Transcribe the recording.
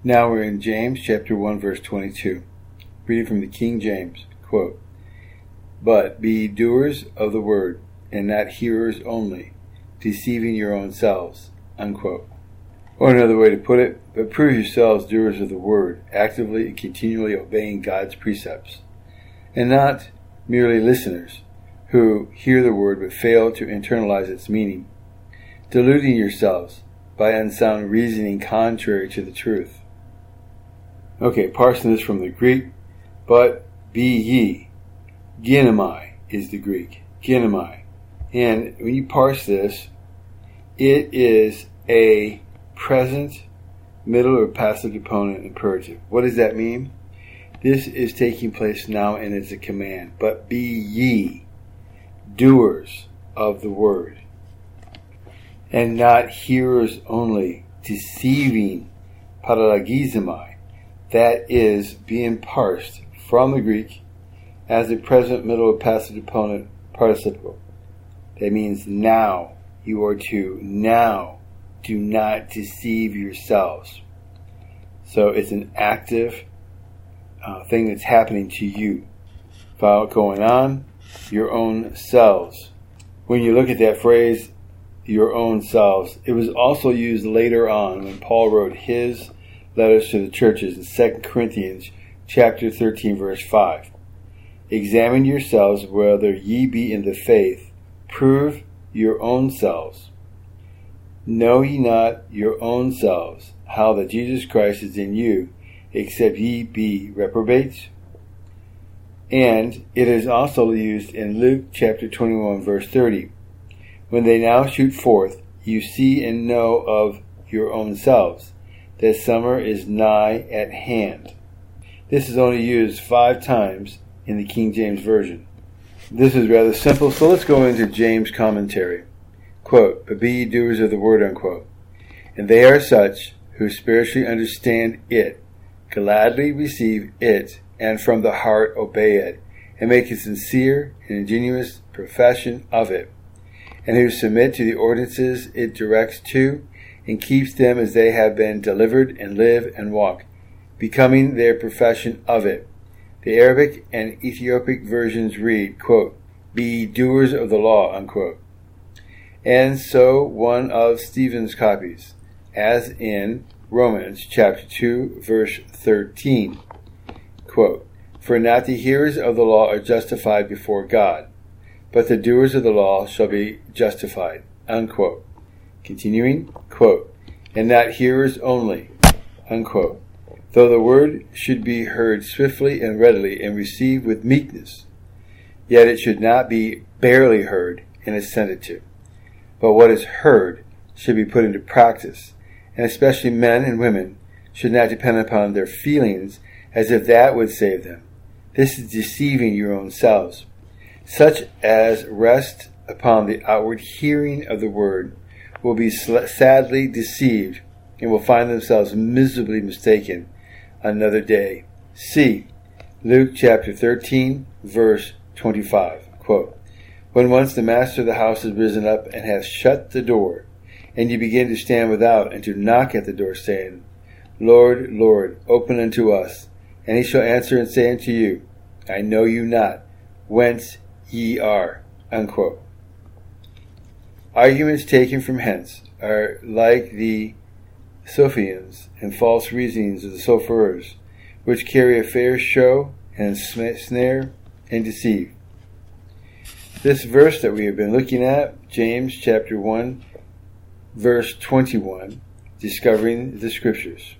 Now we're in James chapter 1 verse 22. Reading from the King James, quote, "But be ye doers of the word, and not hearers only, deceiving your own selves," unquote. Or another way to put it, but prove yourselves doers of the word, actively and continually obeying God's precepts, and not merely listeners who hear the word but fail to internalize its meaning, deluding yourselves by unsound reasoning contrary to the truth. Okay, parsing this from the Greek, but be ye. Ginomai is the Greek. Ginomai. And when you parse this, it is a present, middle, or passive deponent imperative. What does that mean? This is taking place now and it's a command. But be ye doers of the word, and not hearers only, deceiving, paralagizomai. That is being parsed from the Greek as a present, middle, or passive deponent participle. That means now. You are to now do not deceive yourselves. So it's an active thing that's happening to you. File going on, your own selves. When you look at that phrase, your own selves, it was also used later on when Paul wrote his letters to the churches in 2 Corinthians chapter 13 verse 5. "Examine yourselves whether ye be in the faith, prove your own selves. Know ye not your own selves how that Jesus Christ is in you, except ye be reprobates?" And it is also used in Luke chapter 21 verse 30. "When they now shoot forth, you see and know of your own selves, that summer is nigh at hand." This is only used 5 times in the King James Version. This is rather simple, so let's go into James' commentary. Quote, "But be ye doers of the word," unquote. "And they are such who spiritually understand it, gladly receive it, and from the heart obey it, and make a sincere and ingenuous profession of it, and who submit to the ordinances it directs to, and keeps them as they have been delivered, and live and walk, becoming their profession of it." The Arabic and Ethiopic versions read, quote, "Be ye doers of the law," unquote. And so one of Stephen's copies, as in Romans chapter 2 verse 13, quote, "For not the hearers of the law are justified before God, but the doers of the law shall be justified," unquote. Continuing, quote, "And not hearers only," unquote. "Though the word should be heard swiftly and readily and received with meekness, yet it should not be barely heard and assented to. But what is heard should be put into practice, and especially men and women should not depend upon their feelings as if that would save them. This is deceiving your own selves. Such as rest upon the outward hearing of the word will be sadly deceived and will find themselves miserably mistaken another day." See Luke chapter 13 verse 25, quote, "When once the master of the house is risen up and hath shut the door, and ye begin to stand without and to knock at the door, saying, Lord, Lord, open unto us. And he shall answer and say unto you, I know you not, whence ye are," unquote. Arguments taken from hence are like the Sophians and false reasonings of the Sophers, which carry a fair show and snare and deceive. This verse that we have been looking at, James chapter 1, verse 21, discovering the Scriptures.